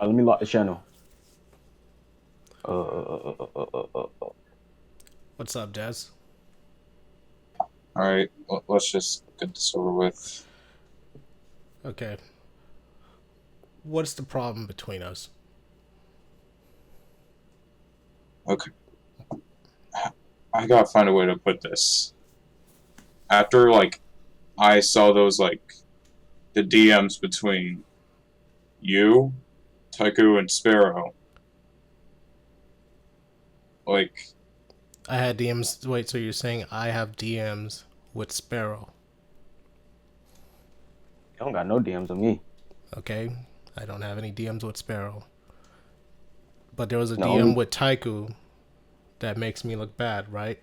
Let me lock the channel. What's up, Des? Alright, let's just get this over with. Okay. What's the problem between us? Okay, I gotta find a way to put this. After, I saw those, the DMs between you, Taiku, and Sparrow, like, I had DMs. Wait, so you're saying I have DMs with Sparrow? You don't got no DMs on me. Okay. I don't have any DMs with Sparrow. But there was a The DM only with Taiku that makes me look bad, right?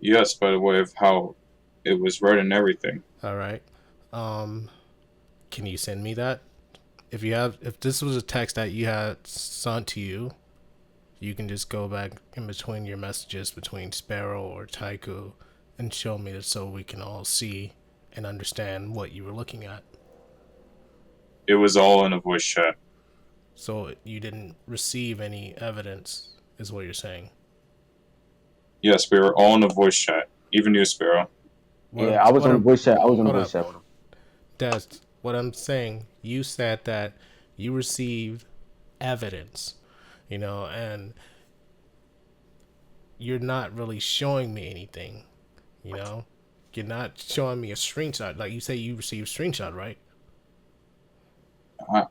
yes, by the way of how it was read and everything. All right. Um, can you send me that? If this was a text that you had sent to you, you can just go back in between your messages between Sparrow or Taiku and show me it so we can all see and understand what you were looking at. It was all in a voice chat. So you didn't receive any evidence, is what you're saying. Yes, we were all in a voice chat. Even you, Sparrow. What Yeah, I'm I was what on the I'm voice chat. I was on the hold voice up. chat with him. That's what I'm saying. You said that you received evidence, and you're not really showing me anything, you know? You're not showing me a screenshot. Like you say you received a screenshot, right?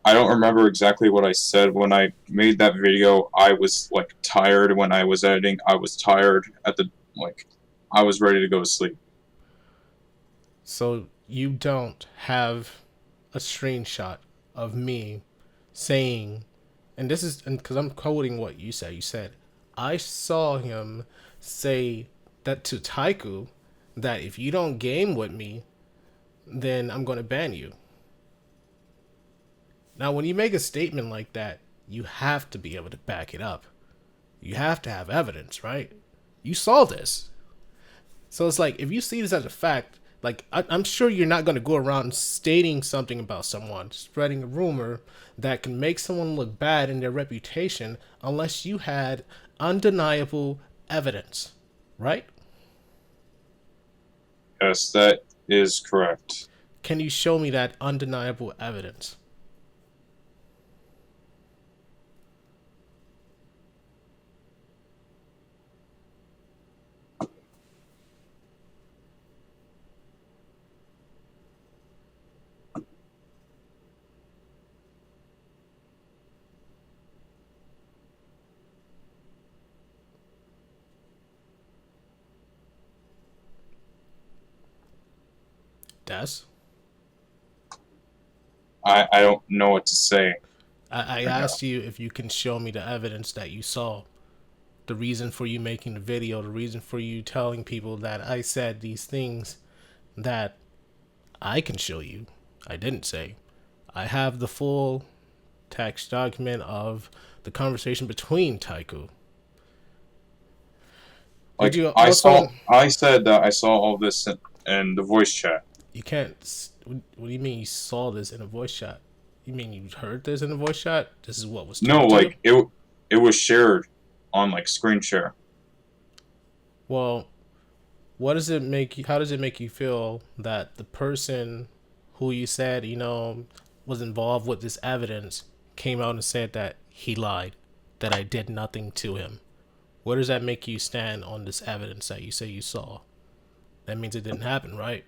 I don't remember exactly what I said when I made that video. I was tired when I was editing. I was tired at the I was ready to go to sleep. So you don't have a screenshot of me saying, and this is because I'm quoting what you said. You said, I saw him say that to Taiku that if you don't game with me, then I'm going to ban you. Now, when you make a statement like that, you have to be able to back it up. You have to have evidence, right? You saw this. So it's like, if you see this as a fact, I'm sure you're not going to go around stating something about someone, spreading a rumor that can make someone look bad in their reputation unless you had undeniable evidence, right? Yes, that is correct. Can you show me that undeniable evidence? Des? I don't know what to say I right now. asked you if you can show me the evidence that you saw. The reason for you making the video, the reason for you telling people that I said these things that I can show you. I didn't say. I have the full text document of the conversation between Taiku. Did you also? I said that I saw all this in the voice chat. You can't. What do you mean you saw this in a voice chat? You mean you heard this in a voice chat? This is what was No, told to you? it was shared on screen share. Well, what does it make you? How does it make you feel that the person who you said was involved with this evidence came out and said that he lied, that I did nothing to him? Where does that make you stand on this evidence that you say you saw? That means it didn't happen, right?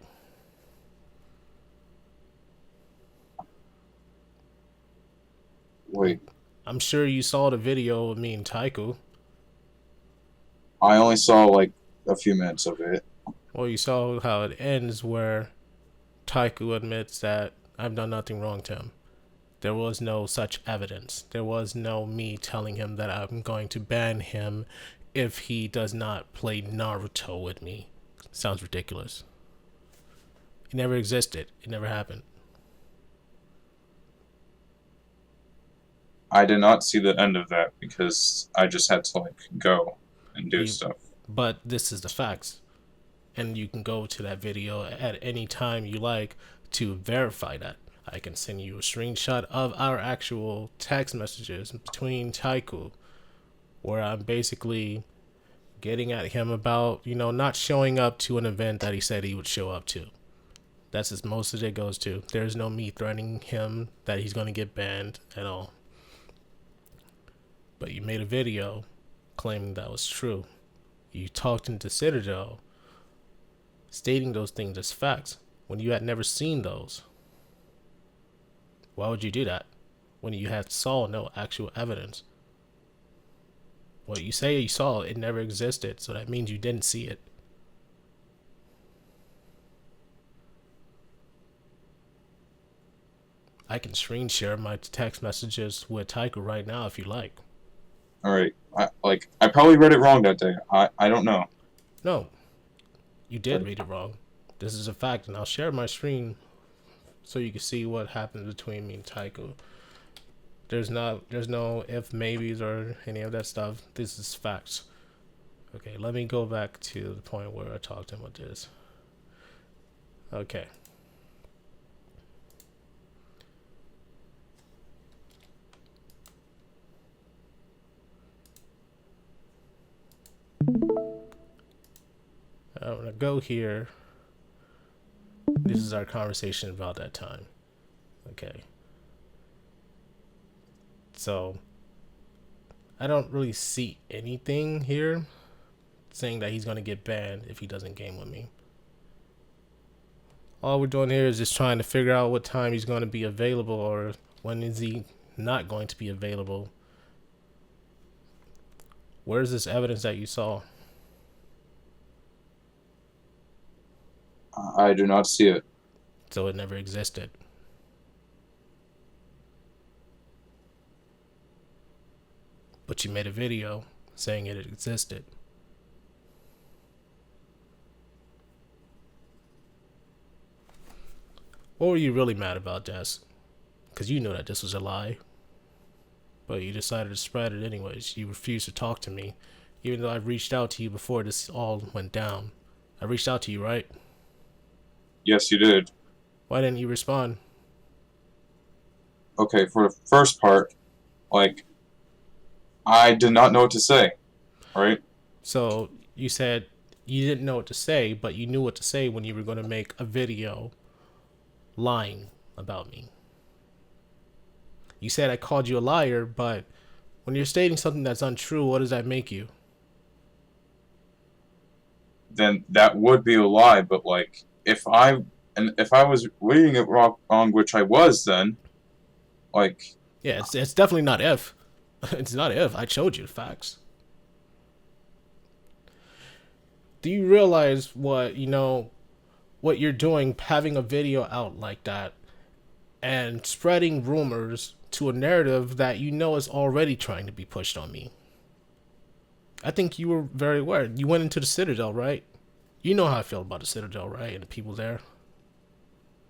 Wait, I'm sure you saw the video of me and Taiku. I only saw a few minutes of it. Well, you saw how it ends where Taiku admits that I've done nothing wrong to him. There was no such evidence. There was no me telling him that I'm going to ban him if he does not play Naruto with me. Sounds ridiculous. It never existed. It never happened. I did not see the end of that because I just had to go and do You, stuff. but this is the facts. And you can go to that video at any time you like to verify that. I can send you a screenshot of our actual text messages between Taiku, where I'm basically getting at him about, you know, not showing up to an event that he said he would show up to. That's as most of it goes to. There's no me threatening him that he's going to get banned at all. But you made a video claiming that was true. You talked into Citadel stating those things as facts when you had never seen those. Why would you do that when you had saw no actual evidence? What you say you saw, it never existed, so that means you didn't see it. I can screen share my text messages with Taika right now if you like. Alright, I probably read it wrong that day. I don't know. No, you did read it wrong. This is a fact, and I'll share my screen so you can see what happened between me and Taika. There's no if, maybes, or any of that stuff. This is facts. Okay, let me go back to the point where I talked to him with this. Okay. I'm gonna go here. This is our conversation about that time. Okay. So I don't really see anything here saying that he's gonna get banned if he doesn't game with me. All we're doing here is just trying to figure out what time he's going to be available, or when is he not going to be available. Where's this evidence that you saw? I do not see it. So it never existed. But you made a video saying it existed. What were you really mad about, Jess? Because you know that this was a lie. But you decided to spread it anyways. You refused to talk to me. Even though I reached out to you before this all went down. I reached out to you, right? Yes, you did. Why didn't you respond? Okay, for the first part, like, I did not know what to say, right? So you said you didn't know what to say, but you knew what to say when you were going to make a video lying about me. You said I called you a liar, but when you're stating something that's untrue, what does that make you? Then that would be a lie, but like, if I was reading it wrong, which I was then, like... Yeah, it's definitely not if. It's not if. I showed you the facts. Do you realize what you're doing, having a video out like that and spreading rumors to a narrative that you know is already trying to be pushed on me? I think you were very aware. You went into the Citadel, right? You know how I feel about the Citadel, right? And the people there.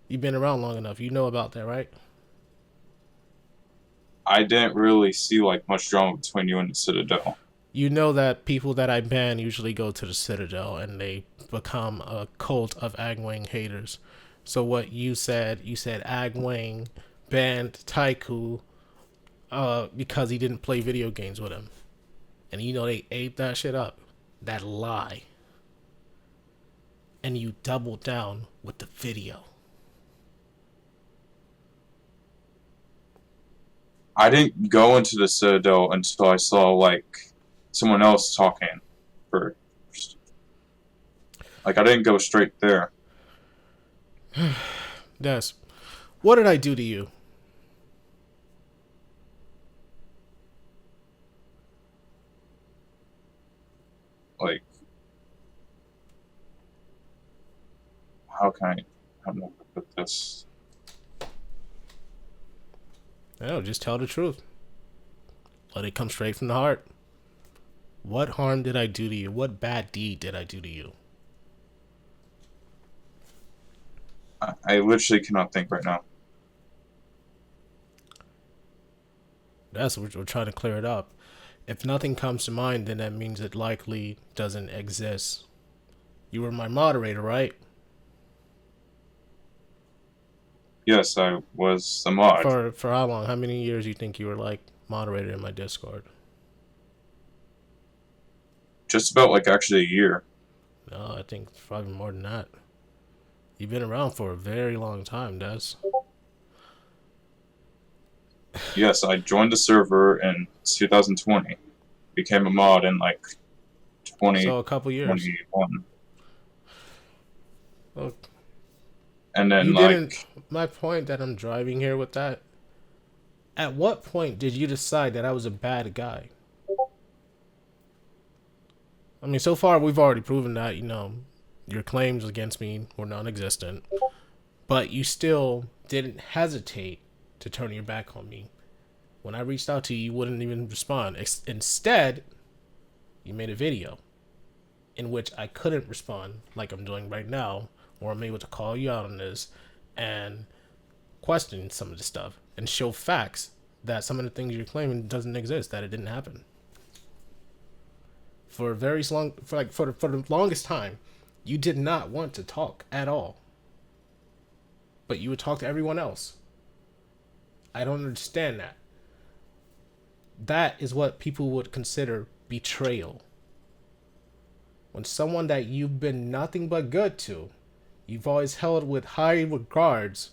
You've been around long enough. You know about that, right? I didn't really see like much drama between you and the Citadel. You know that people that I ban usually go to the Citadel and they become a cult of Agwang haters. So what you said Agwang banned Taiku because he didn't play video games with him. And you know they ate that shit up. That lie. And you doubled down with the video. I didn't go into the Citadel until I saw like someone else talking first. Like I didn't go straight there. Des, what did I do to you? Like, how can I put this? No, just tell the truth. Let it come straight from the heart. What harm did I do to you? What bad deed did I do to you? I literally cannot think right now. That's what we're trying to clear it up. If nothing comes to mind, then that means it likely doesn't exist. You were my moderator, right? Yes, I was a mod. For how long? How many years you think you were like moderator in my Discord? Just about like actually a year. No, I think it's probably more than that. You've been around for a very long time, Des. Yes, I joined the server in 2020. Became a mod in like So a couple years. 2021. Well, And then you didn't. like My point that I'm driving here with that. At what point did you decide that I was a bad guy? I mean, so far we've already proven that, your claims against me were non-existent, but you still didn't hesitate to turn your back on me. When I reached out to you, you wouldn't even respond. Instead, you made a video in which I couldn't respond like I'm doing right now, or I'm able to call you out on this and question some of the stuff and show facts that some of the things you're claiming doesn't exist, that it didn't happen. For the longest time, you did not want to talk at all, but you would talk to everyone else. I don't understand that. That is what people would consider betrayal. When someone that you've been nothing but good to, you've always held with high regards,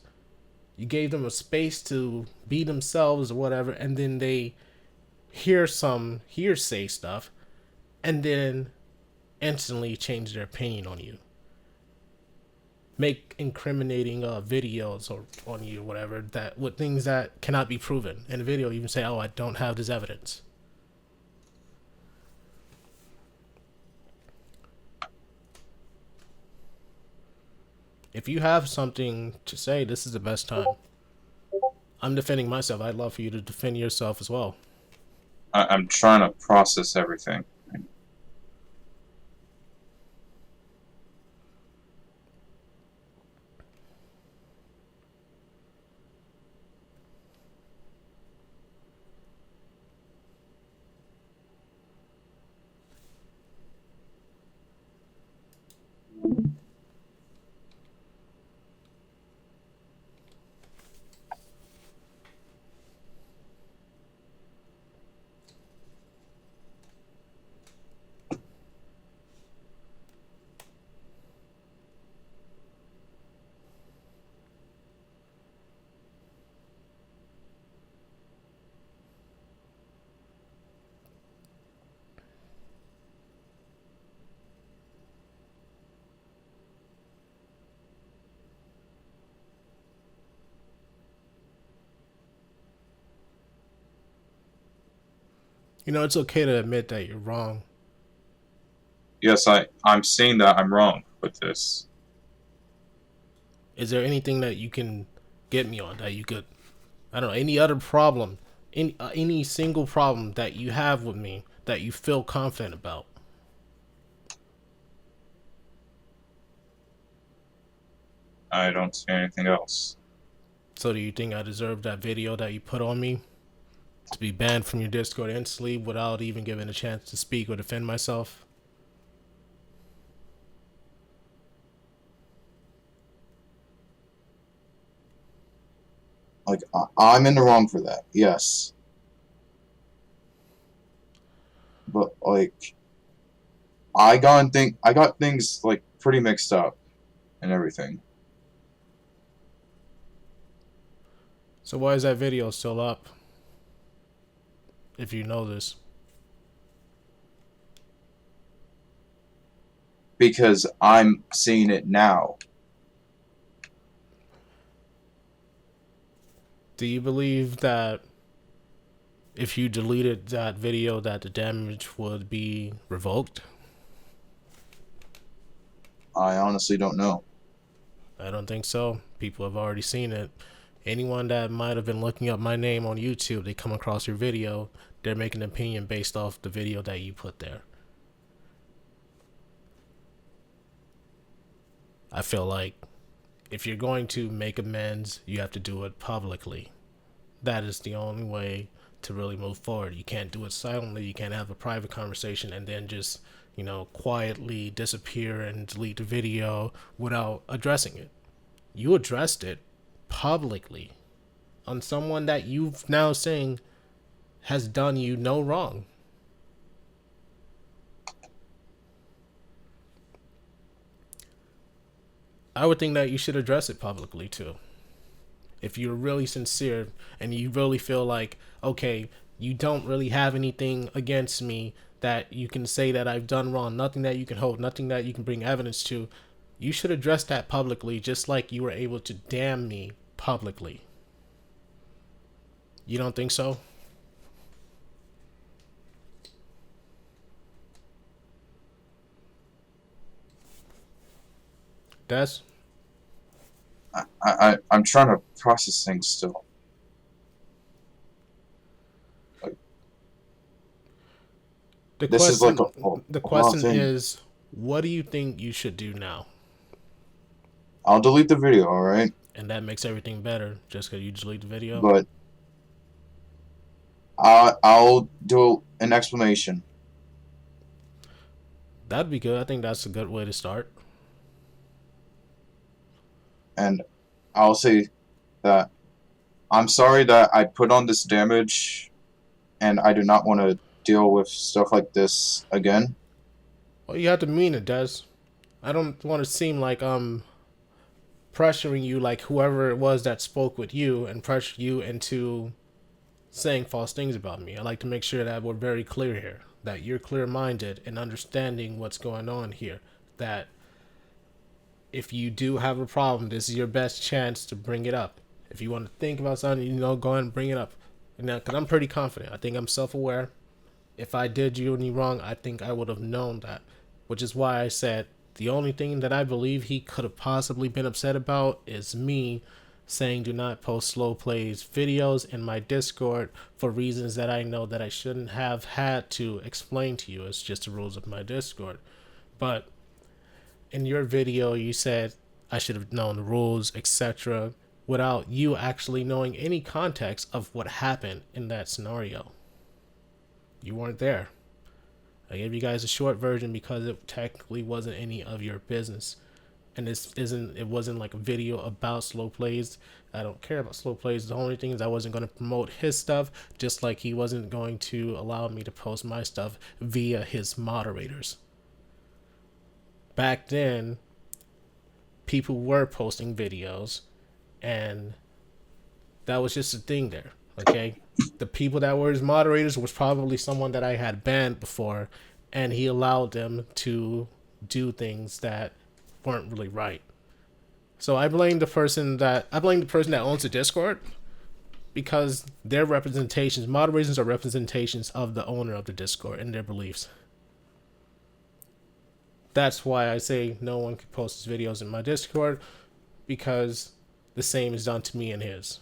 you gave them a space to be themselves or whatever, and then they hear some hearsay stuff and then instantly change their opinion on you. Make incriminating videos or on you or whatever, that with things that cannot be proven. In a video, you even say, "Oh, I don't have this evidence." If you have something to say, this is the best time. I'm defending myself. I'd love for you to defend yourself as well. I'm trying to process everything. It's okay to admit that you're wrong. Yes, I'm seeing that I'm wrong with this. Is there anything that you can get me on that you could, I don't know, any other problem, any single problem that you have with me that you feel confident about? I don't see anything else. So do you think I deserve that video that you put on me to be banned from your Discord instantly without even giving a chance to speak or defend myself? Like, I'm in the wrong for that, yes. But, like, I got things, like, pretty mixed up and everything. So why is that video still up? If you know this. Because I'm seeing it now. Do you believe that if you deleted that video that the damage would be revoked? I honestly don't know. I don't think so. People have already seen it. Anyone that might have been looking up my name on YouTube, they come across your video, they're making an opinion based off the video that you put there. I feel like if you're going to make amends, you have to do it publicly. That is the only way to really move forward. You can't do it silently. You can't have a private conversation and then just, quietly disappear and delete the video without addressing it. You addressed it publicly on someone that you've now saying has done you no wrong. I would think that you should address it publicly too. If you're really sincere and you really feel like, okay, you don't really have anything against me that you can say that I've done wrong, nothing that you can hold, nothing that you can bring evidence to, you should address that publicly, just like you were able to damn me publicly. You don't think so? Des? I'm trying to process things still. The This question, is like the a question thing. is, what do you think you should do now? I'll delete the video, alright? And that makes everything better just because you delete the video? But I'll do an explanation. That'd be good. I think that's a good way to start. And I'll say that I'm sorry that I put on this damage, and I do not want to deal with stuff like this again. Well, you have to mean it, Des. I don't want to seem like I'm pressuring you like whoever it was that spoke with you and pressured you into saying false things about me. I like to make sure that we're very clear here, that you're clear-minded and understanding what's going on here, that if you do have a problem, this is your best chance to bring it up. If you want to think about something, you know, go ahead and bring it up. Now, because I'm pretty confident. I think I'm self-aware. If I did you any wrong, I think I would have known that. Which is why I said the only thing that I believe he could have possibly been upset about is me saying do not post slow plays videos in my Discord for reasons that I know that I shouldn't have had to explain to you. It's just the rules of my Discord. But in your video, you said I should have known the rules, etc., without you actually knowing any context of what happened in that scenario. You weren't there. I gave you guys a short version because it technically wasn't any of your business. And it wasn't like a video about slow plays. I don't care about slow plays. The only thing is I wasn't going to promote his stuff, just like he wasn't going to allow me to post my stuff via his moderators. Back then, people were posting videos, and that was just a thing there, okay? The people that were his moderators was probably someone that I had banned before, and he allowed them to do things that weren't really right. So I blame the person that owns the Discord, because their representations, moderators are representations of the owner of the Discord and their beliefs. That's why I say no one can post his videos in my Discord, because the same is done to me and his.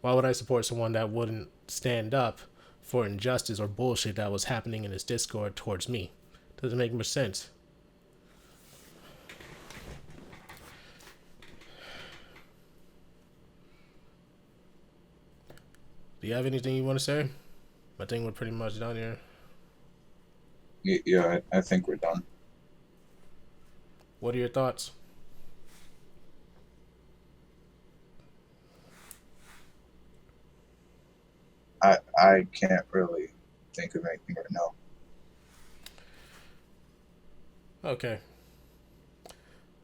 Why would I support someone that wouldn't stand up for injustice or bullshit that was happening in his Discord towards me? Doesn't make much sense. Do you have anything you want to say? I think we're pretty much done here. Yeah, I think we're done. What are your thoughts? I can't really think of anything right now. Okay.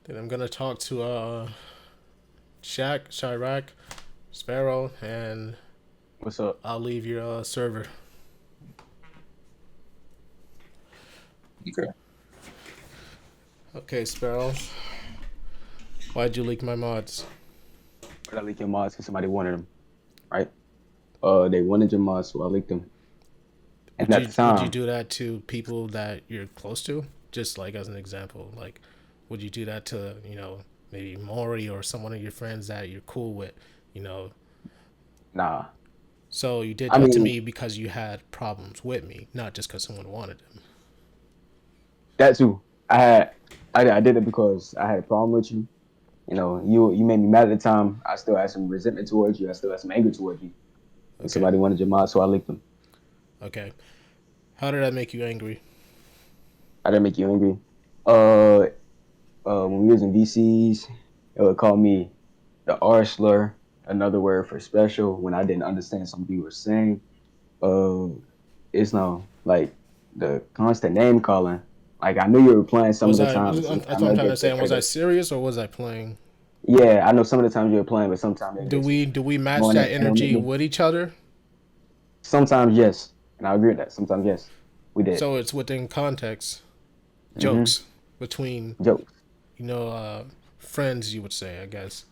Then I'm gonna talk to Chirac, Sparrow, and What's up? I'll leave your server. Okay. Okay, Sparrow. Why'd you leak my mods? Why'd I leak your mods? Because somebody wanted them, right? They wanted your mods, so I leaked them. And at the time, Would you do that to people that you're close to? Just like as an example, like, would you do that to, you know, maybe Maury or someone of your friends that you're cool with, you know? nah. So you did that to me because you had problems with me, not just because someone wanted them. That too. I did it because I had a problem with you. You know, you made me mad at the time. I still had some resentment towards you. I still had some anger towards you. And somebody wanted your mods, so I leaked them. Okay. How did that make you angry? How did that make you angry? When we was in VCs, it would call me the R slur. another word for special when I didn't understand something you were saying. Uh, it's no like the constant name calling. Like I knew you were playing some of Was the I? time, but That's sometimes what I'm I trying to get say. Was I frustrated. serious or was I playing? Yeah, I know some of the times you were playing, but sometimes it Do gets we match annoying that and it'll make energy me. with each other? Sometimes yes, and I agree with that. Sometimes yes, we did. So it's within context, Mm-hmm. jokes between Jokes, friends, you would say, I guess.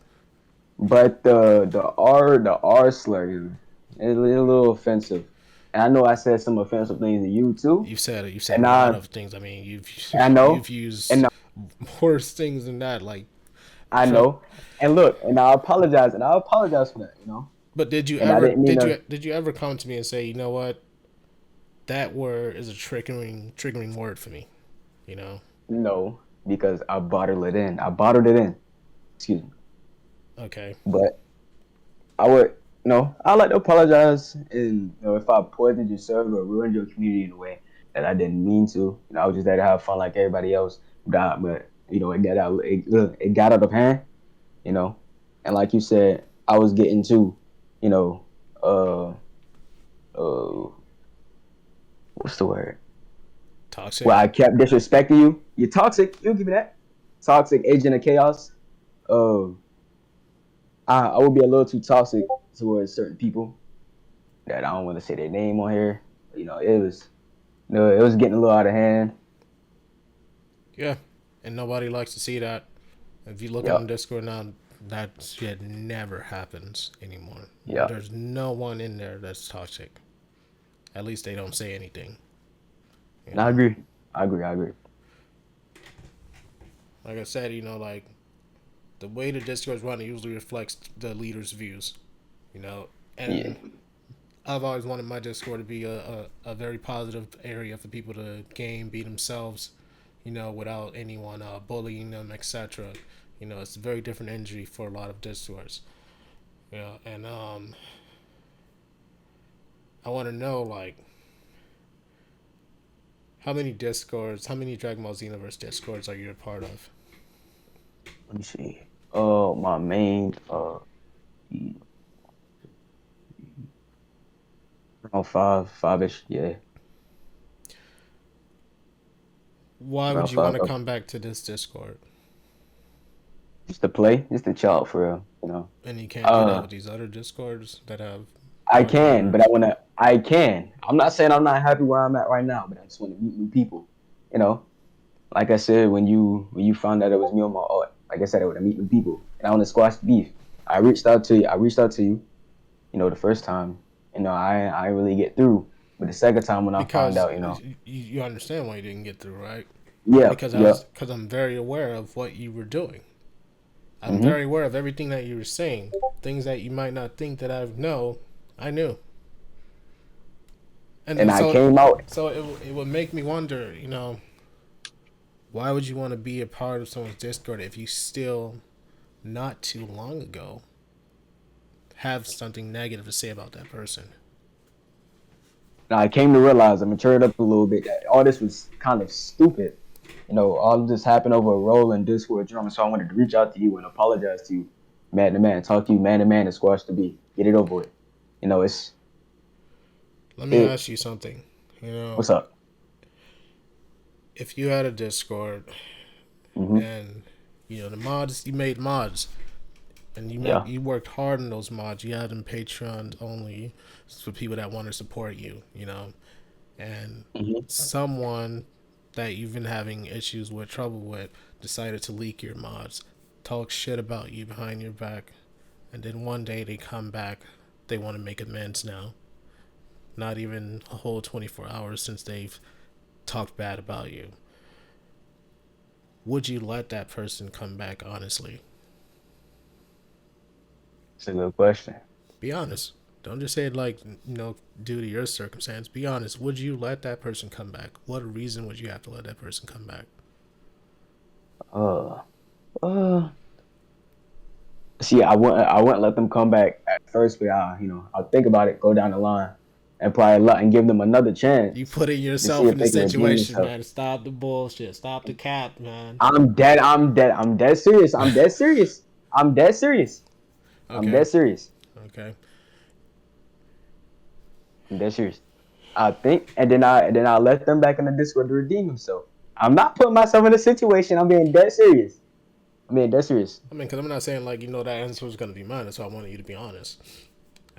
but the R slur is a little offensive, and I know I said some offensive things to you too, You've said a and lot of things. I mean, you've I you've know, used and worse things than that. Like, I from, know, and look, and I apologize for that, but did you and I ever didn't mean to. did you ever come to me and say, you know what, that word is a triggering word for me, you know? No, because I bottled it in. I bottled it in. Excuse me. Okay. But I would, I like to apologize. And if I poisoned your server or ruined your community in a way that I didn't mean to, I was just there to have fun like everybody else. But it got out of hand. You know, and like you said, I was getting too, you know, uh, uh, what's the word? Well, Toxic. I kept disrespecting you. You're toxic. You give me that. Toxic agent of chaos. Um, I would be a little too toxic towards certain people that I don't want to say their name on here. It was getting a little out of hand. Yeah. And nobody likes to see that. If you look on Yep, Discord now, that shit never happens anymore. yep. There's no one in there that's toxic. At least they don't say anything. You And I know, agree. I agree. I agree. like I said, like the way the Discord's run, it usually reflects the leader's views. You know, Yeah. and I've always wanted my Discord to be a very positive area for people to game, be themselves, without anyone bullying them, etc. It's a very different energy for a lot of Discords. And I want to know, like, how many Dragon Ball Xenoverse Discords are you a part of? Let me see. My main around five-ish. Yeah, Why around would you want five. to come back to this Discord? Just to play, just to chill out for real. And you can't do that Uh, with these other Discords that have I much can, better. but I can. I'm not saying I'm not happy where I'm at right now, but I just want to meet new people. You know, like I said, when you found out it was me on my art, like I said, I want to meet new people, and I want to squash beef. I reached out to you. The first time. I really get through, but the second time when I found Because out, you understand why you didn't get through, right? yeah, yeah, Because I'm very aware of what you were doing. I'm hmm very aware of everything that you were saying. Things that you might not think that I know, I knew. And and then I came out. so it would make me wonder, why would you want to be a part of someone's Discord if you still, not too long ago, have something negative to say about that person? And I came to realize I matured up a little bit that all this was kind of stupid. All of this happened over a role in Discord drama. So I wanted to reach out to you and apologize to you, man to man, talk to you man to man and squash the beef, get it over with. It's Let me it. ask you something. What's up? If you had a Discord Hmm. and the mods, you made mods and Yeah. you worked hard on those mods. You had them Patreon only for people that want to support you, and Hmm. someone that you've been having issues with, trouble with, decided to leak your mods, talk shit about you behind your back, and then one day they come back, they want to make amends now. Not even a whole 24 hours since they've talked bad about you. Would you let that person come back honestly? It's a good question. Be honest. Don't just say it like, due to your circumstance. Be honest. Would you let that person come back? What reason would you have to let that person come back? Uh, uh. See, I wouldn't let them come back at first, but I'll think about it, go down the line, and probably and give them another You chance putting to see yourself if in the they can redeem situation, themselves. man. Stop the bullshit. Stop the cap, man. I'm dead. I'm dead. I'm dead serious. I'm dead serious. I'm dead serious. I'm dead serious. Okay. I'm dead serious. I think, and then I let them back in the Discord to redeem himself. I'm not putting myself in a situation. I'm being dead serious. I'm being dead serious. I mean, because I'm not saying like that answer was gonna be mine. So I wanted you to be honest.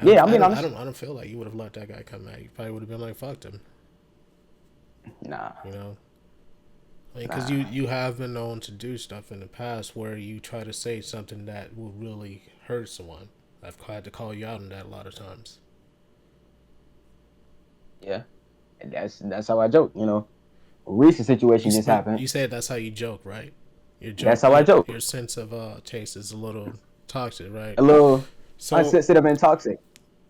Yeah, I mean, honest. I don't feel like you would have let that guy come at you. Probably would have been like, fucked him. Nah. You know. I mean, because you have been known to do stuff in the past where you try to say something that will really hurt someone. I've had to call you out on that a lot of times. Yeah, and that's how I joke. You know, a recent situation just happened. You said that's how you joke, right? That's how I joke. Your sense of taste is a little toxic, right? A little sensitive and toxic.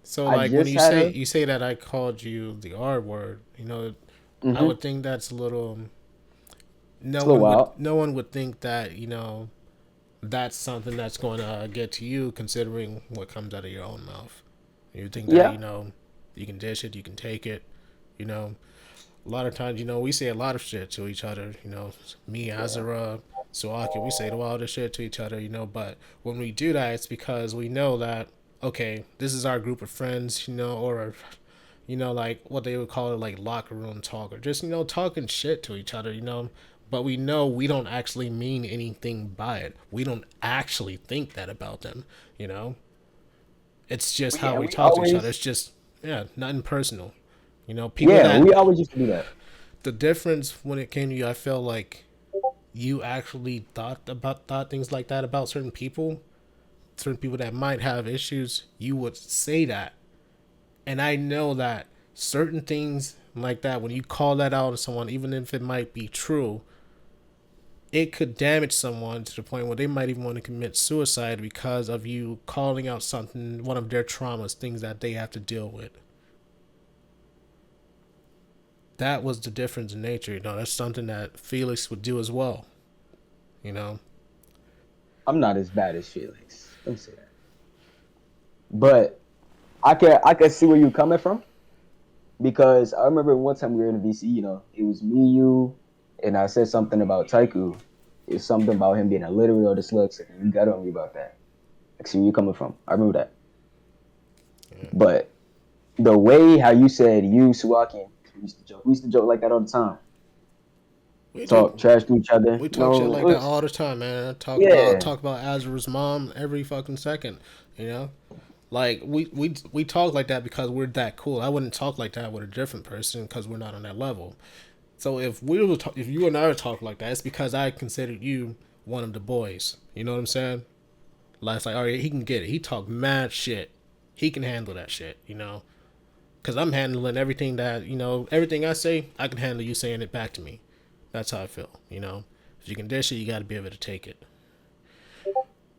So like when you say that I called you the R word, you know, I would think that's a little. No one would think that, you know, that's something that's going to get to you, considering what comes out of your own mouth. You think that, you know, you can dish it, you can take it, you know. A lot of times, you know, we say a lot of shit to each other, you know. Me, Azura, Suaki, we say a lot of shit to each other, you know. But when we do that, it's because we know that, okay, this is our group of friends, you know, or, you know, like what they would call it, like locker room talk, or just, you know, talking shit to each other, you know. But we know we don't actually mean anything by it. We don't actually think that about them, you know. It's just how we talk to each other. It's just, nothing personal. You know, people we always used to do that. The difference when it came to you, I felt like you actually thought things like that about certain people that might have issues. You would say that. And I know that certain things like that, when you call that out to someone, even if it might be true, it could damage someone to the point where they might even want to commit suicide because of you calling out something, one of their traumas, things that they have to deal with. That was the difference in nature, you know. That's something that Felix would do as well, you know. I'm not as bad as Felix. Don't say that. But I can see where you're coming from, because I remember one time we were in the VC, you know, it was me, you, and I said something about Taiku. It's something about him being illiterate or dyslexic. You got on me about that. I see where you're coming from. I remember that. Yeah. But the way how you said you, Suwaki, we used to joke like that all the time. We talk trash to each other. We talk shit like that all the time, man. I talk about Azra's mom every fucking second, you know? Like, we talk like that because we're that cool. I wouldn't talk like that with a different person because we're not on that level. So if you and I were talking like that, it's because I considered you one of the boys. You know what I'm saying? Like, all right, he can get it. He talk mad shit. He can handle that shit, you know? Because I'm handling everything that, you know, everything I say, I can handle you saying it back to me. That's how I feel, you know? If you can dish it, you got to be able to take it.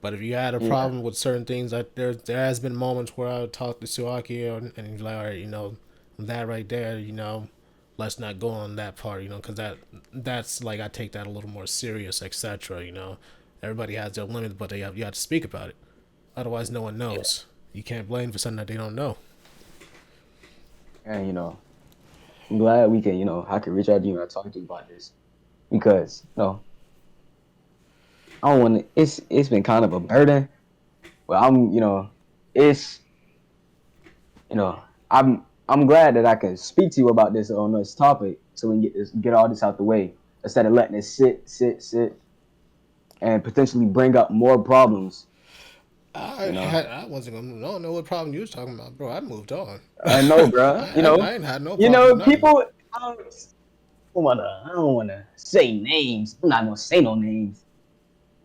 But if you had a problem with certain things, there has been moments where I would talk to Suaki and he's like, all right, you know, that right there, you know, let's not go on that part, you know, because that's like, I take that a little more serious, etc. You know, everybody has their limits, but you have to speak about it. Otherwise, no one knows. You can't blame for something that they don't know. And, you know, I'm glad we can, you know, I can reach out to you and talk to you about this, because, you know, I don't want to, it's been kind of a burden, but I'm glad that I can speak to you about this on this topic, so we can get all this out the way, instead of letting it sit, and potentially bring up more problems. I wasn't gonna. I don't know what problem you was talking about, bro. I moved on. I know, bro. I ain't had no problem. You know, people. I don't wanna say names. I'm not gonna say no names.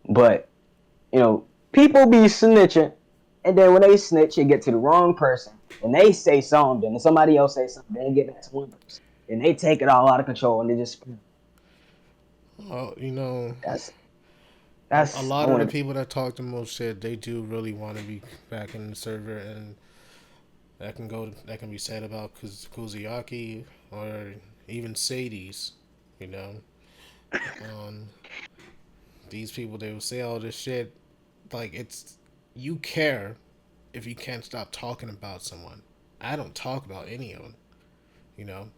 But, you know, people be snitching, and then when they snitch, it get to the wrong person. When they say something, and somebody else say something, they get back to one person, and they take it all out of control, and they just. Well, you know, that's a lot of the people that talk the most shit. They do really want to be back in the server, and that can be said about Kuziaki or even Sadie's. You know, these people, they will say all this shit. Like, it's, you care if you can't stop talking about someone. I don't talk about any of them. You know,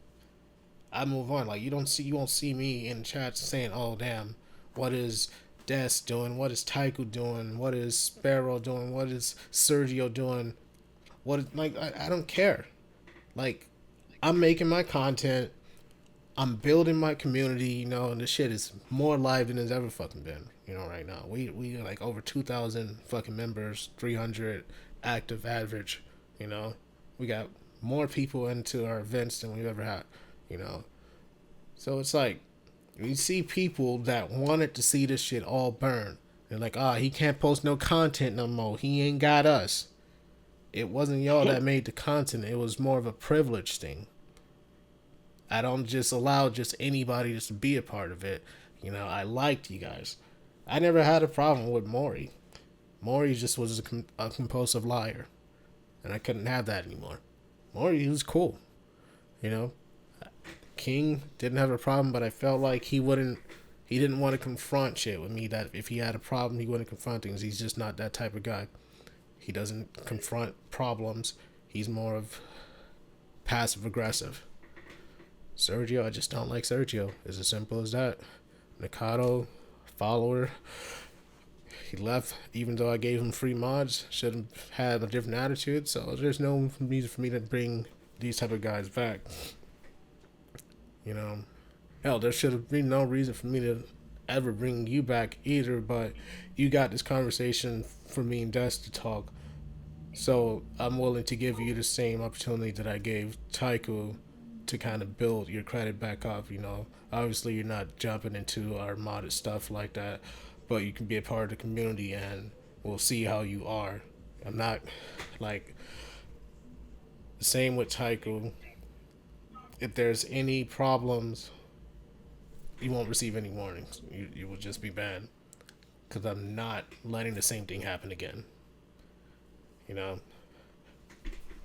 I move on. Like, you won't see me in chats saying, "Oh damn, what is Des doing? What is Tycho doing? What is Sparrow doing? What is Sergio doing? What is, like, I don't care. Like, I'm making my content. I'm building my community, you know, and this shit is more live than it's ever fucking been, you know, right now. We like over 2,000 fucking members, 300 active average, you know. We got more people into our events than we've ever had, you know. So it's like, you see people that wanted to see this shit all burn. They're like, he can't post no content no more. He ain't got us. It wasn't y'all that made the content. It was more of a privilege thing. I don't just allow just anybody just to be a part of it. You know, I liked you guys. I never had a problem with Maury. Maury just was a compulsive liar. And I couldn't have that anymore. Maury was cool. You know? King didn't have a problem, but I felt like he didn't want to confront shit with me, that if he had a problem, he wouldn't confront things. He's just not that type of guy. He doesn't confront problems. He's more of passive aggressive. Sergio, I just don't like Sergio. It's as simple as that. Mikado, follower. He left even though I gave him free mods. Should have had a different attitude. So there's no reason for me to bring these type of guys back. You know, hell, there should have been no reason for me to ever bring you back either. But you got this conversation for me and Des to talk. So I'm willing to give you the same opportunity that I gave Tycho to kind of build your credit back up. You know, obviously you're not jumping into our modded stuff like that, but you can be a part of the community and we'll see how you are. I'm not like the same with Tycho. If there's any problems, you won't receive any warnings. You will just be banned, because I'm not letting the same thing happen again. You know,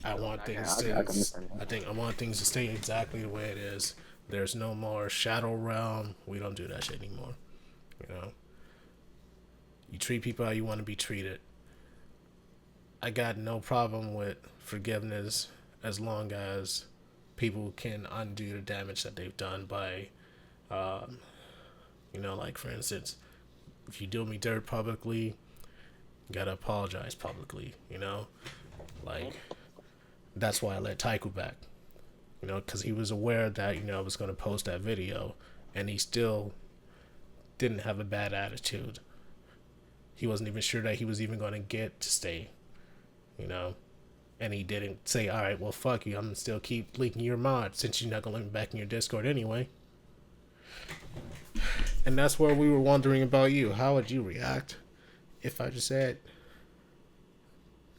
I want things I want things to stay exactly the way it is. There's no more Shadow Realm. We don't do that shit anymore. You know, you treat people how you want to be treated. I got no problem with forgiveness as long as people can undo the damage that they've done by, you know, like for instance, if you do me dirt publicly, you gotta apologize publicly, you know? Like, that's why I let Tycho back, you know, because he was aware that, you know, I was going to post that video, and he still didn't have a bad attitude. He wasn't even sure that he was even going to get to stay, you know? And he didn't say, all right, well, fuck you, I'm going to still keep leaking your mod since you're not going to let me back in your Discord anyway. And that's where we were wondering about you. How would you react if I just said,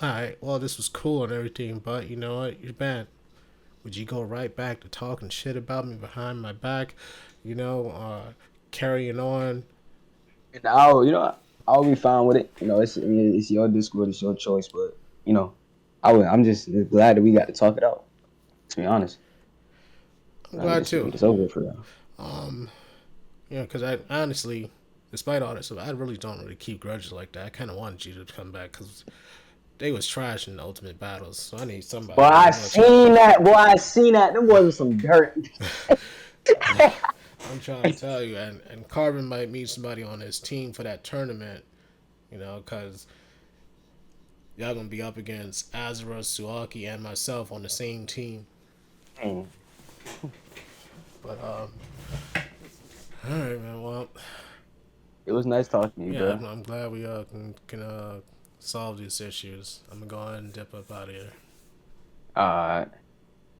all right, well, this was cool and everything, but you know what, you're banned? Would you go right back to talking shit about me behind my back, you know, carrying on? And I'll be fine with it. You know, it's your Discord, it's your choice, but you know, I'm just glad that we got to talk it out. To be honest, I'm glad too. It's over for now. Yeah, because I honestly, despite all this, I really don't really keep grudges like that. I kind of wanted you to come back because they was trash in the Ultimate Battles, so I need somebody. Boy, I seen that. There wasn't some dirt. I'm trying to tell you, and Carbon might meet somebody on his team for that tournament, you know, because y'all gonna be up against Azura, Suaki, and myself on the same team. But all right, man. Well, it was nice talking to you, bro. I'm glad we can solve these issues. I'm gonna go ahead and dip up out of here. All right.